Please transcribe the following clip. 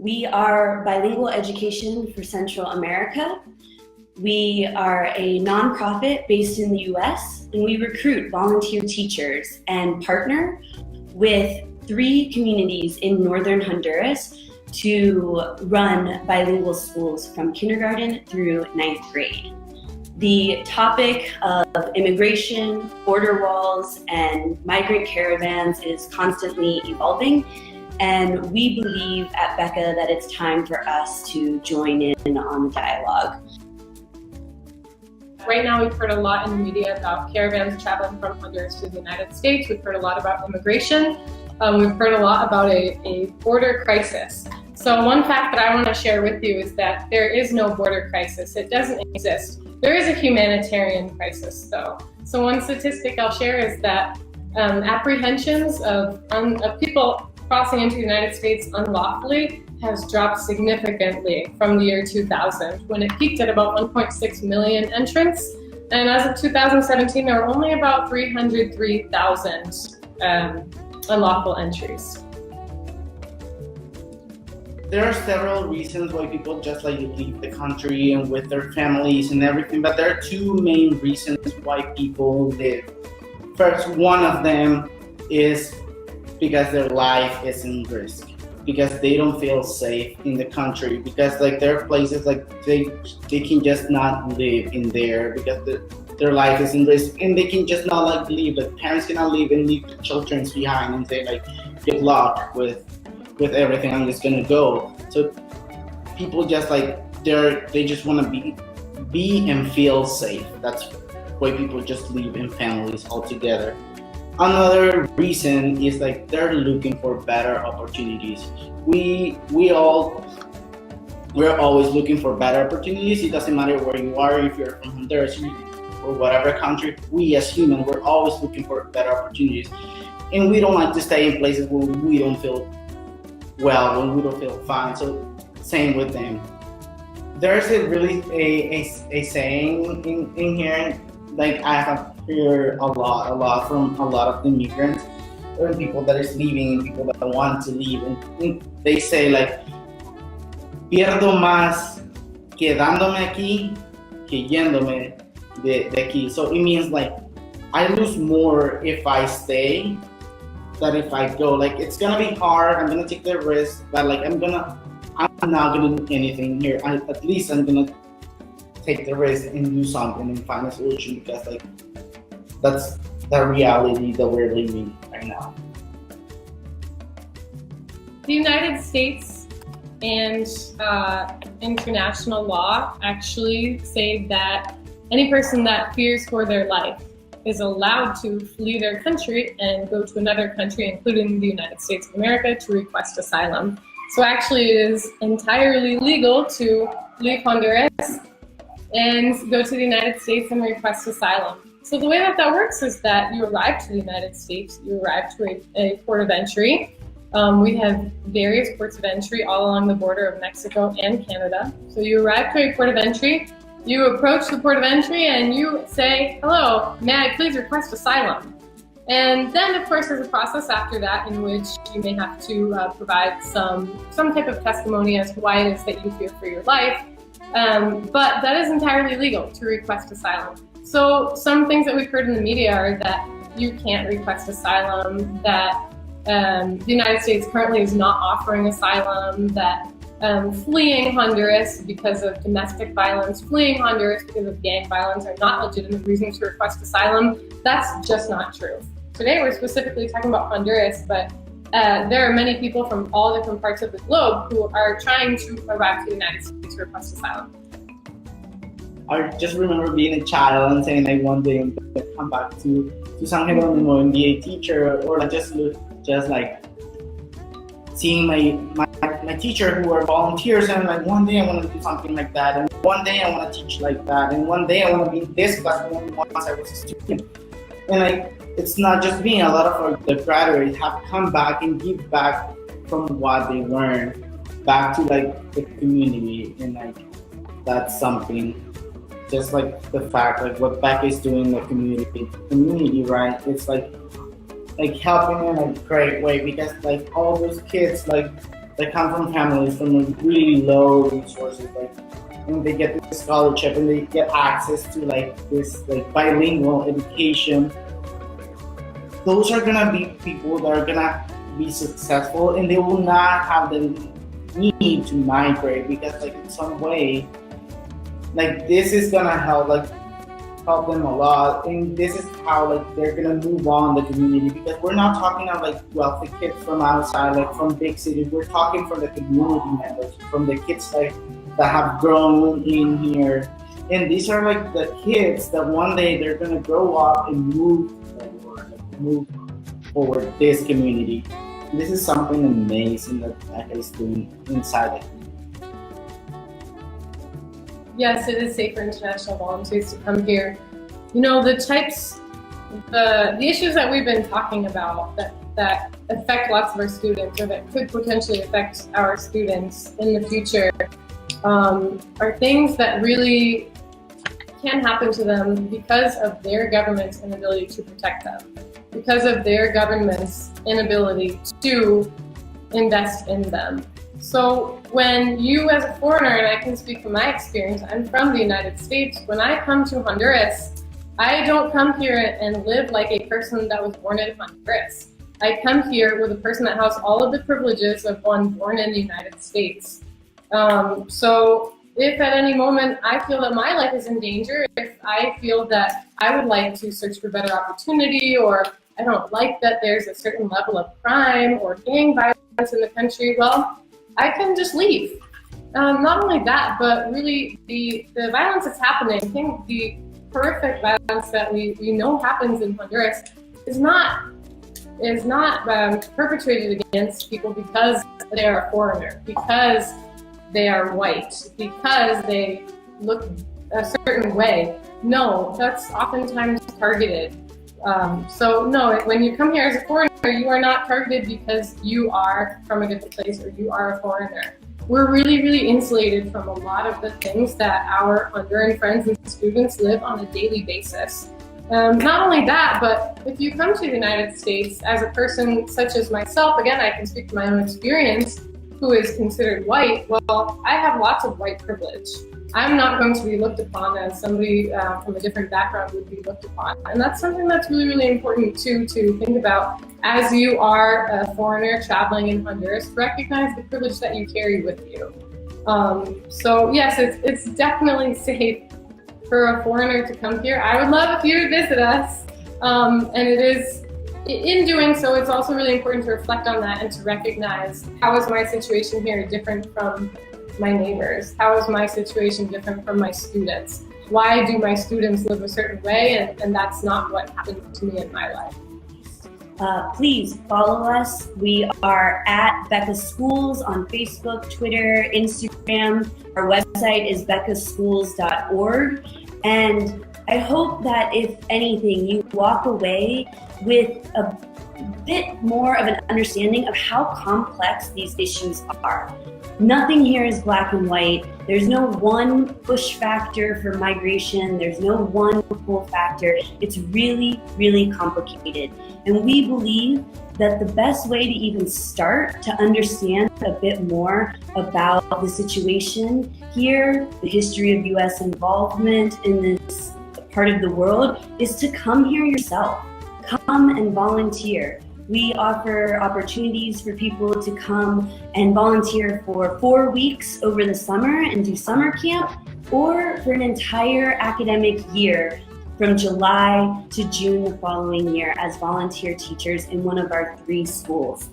We are Bilingual Education for Central America. We are a nonprofit based in the US, and we recruit volunteer teachers and partner with 3 communities in northern Honduras to run bilingual schools from kindergarten through 9th grade. The topic of immigration, border walls, and migrant caravans is constantly evolving, and we believe at Becca that it's time for us to join in on the dialogue. Right now, we've heard a lot in the media about caravans traveling from Honduras to the United States. We've heard a lot about immigration. We've heard a lot about a border crisis. So one fact that I want to share with you is that there is no border crisis. It doesn't exist. There is a humanitarian crisis, though. So one statistic I'll share is that apprehensions of people crossing into the United States unlawfully has dropped significantly from the year 2000, when it peaked at about 1.6 million entrants. And as of 2017, there were only about 303,000 unlawful entries. There are several reasons why people just leave the country and with their families and everything, but there are 2 main reasons why people leave. First, one of them is because their life is in risk, because they don't feel safe in the country, because there are places they can just not live in there because their life is in risk, and they can just not leave. Parents cannot leave and leave the children behind and say good luck with everything, I'm just gonna go. So people just they just want to be and feel safe. That's why people just leave in families altogether. Another reason is they're looking for better opportunities. We're always looking for better opportunities. It doesn't matter where you are, if you're from Honduras or whatever country. We as humans, we're always looking for better opportunities, and we don't like to stay in places where we don't feel well, when we don't feel fine. So same with them. There's a saying in here, I have heard a lot from a lot of the immigrants or people that is leaving and people that want to leave, and they say pierdo más quedándome aquí que yéndome de aquí. So it means I lose more if I stay than if I go. It's gonna be hard, I'm gonna take the risk, but I'm not gonna do anything here. At least I'm gonna take the risk and do something and find a solution, because that's the reality that we're living right now. The United States and international law actually say that any person that fears for their life is allowed to flee their country and go to another country, including the United States of America, to request asylum. So actually it is entirely legal to leave Honduras and go to the United States and request asylum. So the way that works is that you arrive to the United States, you arrive to a port of entry. We have various ports of entry all along the border of Mexico and Canada. So you arrive to a port of entry, you approach the port of entry and you say, "Hello, may I please request asylum?" And then of course there's a process after that in which you may have to provide some type of testimony as to why it is that you fear for your life. But that is entirely legal to request asylum. So some things that we've heard in the media are that you can't request asylum, that the United States currently is not offering asylum, that fleeing Honduras because of domestic violence, fleeing Honduras because of gang violence are not legitimate reasons to request asylum. That's just not true. Today we're specifically talking about Honduras, but there are many people from all different parts of the globe who are trying to arrive to the United States to request asylum. I just remember being a child and saying one day I'm going to come back to San Jeronimo and be a teacher, or just seeing my teacher who are volunteers, and one day I want to do something like that, and one day I want to teach like that, and one day I want to be in this classroom once I was a student. And it's not just me, a lot of the graduates have come back and give back from what they learned back to the community, and that's something. Just the fact what Becca is doing in the community, right? It's helping in a great way, because all those kids that come from families from like really low resources, like when they get this scholarship and they get access to like this like bilingual education, those are gonna be people that are gonna be successful, and they will not have the need to migrate, because like in some way, like this is gonna help them a lot, and this is how like they're gonna move on the community, because we're not talking about like wealthy kids from outside, like from big cities. We're talking from the community members, from the kids like that have grown in here, and these are like the kids that one day they're gonna grow up and move forward this community. This is something amazing that BECA is doing inside it. Yes, it is safe for international volunteers to come here. You know, the issues that we've been talking about that affect lots of our students, or that could potentially affect our students in the future, are things that really can happen to them because of their government's inability to protect them, because of their government's inability to invest in them. So when you, as a foreigner, and I can speak from my experience, I'm from the United States, when I come to Honduras, I don't come here and live like a person that was born in Honduras. I come here with a person that has all of the privileges of one born in the United States. So if at any moment I feel that my life is in danger, if I feel that I would like to search for better opportunity, or I don't like that there's a certain level of crime or gang violence in the country, well, I can just leave. Not only that, but really the violence that's happening, I think the horrific violence that we know happens in Honduras is not perpetrated against people because they are a foreigner, because they are white, because they look a certain way. No, that's oftentimes targeted. So no, when you come here as a foreigner, you are not targeted because you are from a different place or you are a foreigner. We're really, really insulated from a lot of the things that our Honduran friends and students live on a daily basis. Not only that, but if you come to the United States as a person such as myself, again, I can speak to my own experience, who is considered white, well, I have lots of white privilege. I'm not going to be looked upon as somebody from a different background would be looked upon. And that's something that's really, really important too, to think about as you are a foreigner traveling in Honduras. Recognize the privilege that you carry with you. So yes, it's definitely safe for a foreigner to come here. I would love if you would visit us. And it is, in doing so, it's also really important to reflect on that and to recognize, how is my situation here different from my neighbors? How is my situation different from my students? Why do my students live a certain way, and that's not what happened to me in my life? Please follow us. We are at BECA Schools on Facebook, Twitter, Instagram. Our website is becaschools.org. And I hope that if anything, you walk away with a bit more of an understanding of how complex these issues are. Nothing here is black and white. There's no one push factor for migration. There's no one pull factor. It's really, really complicated. And we believe that the best way to even start to understand a bit more about the situation here, the history of U.S. involvement in this part of the world, is to come here yourself. Come and volunteer. We offer opportunities for people to come and volunteer for 4 weeks over the summer and do summer camp, or for an entire academic year from July to June the following year as volunteer teachers in one of our 3 schools.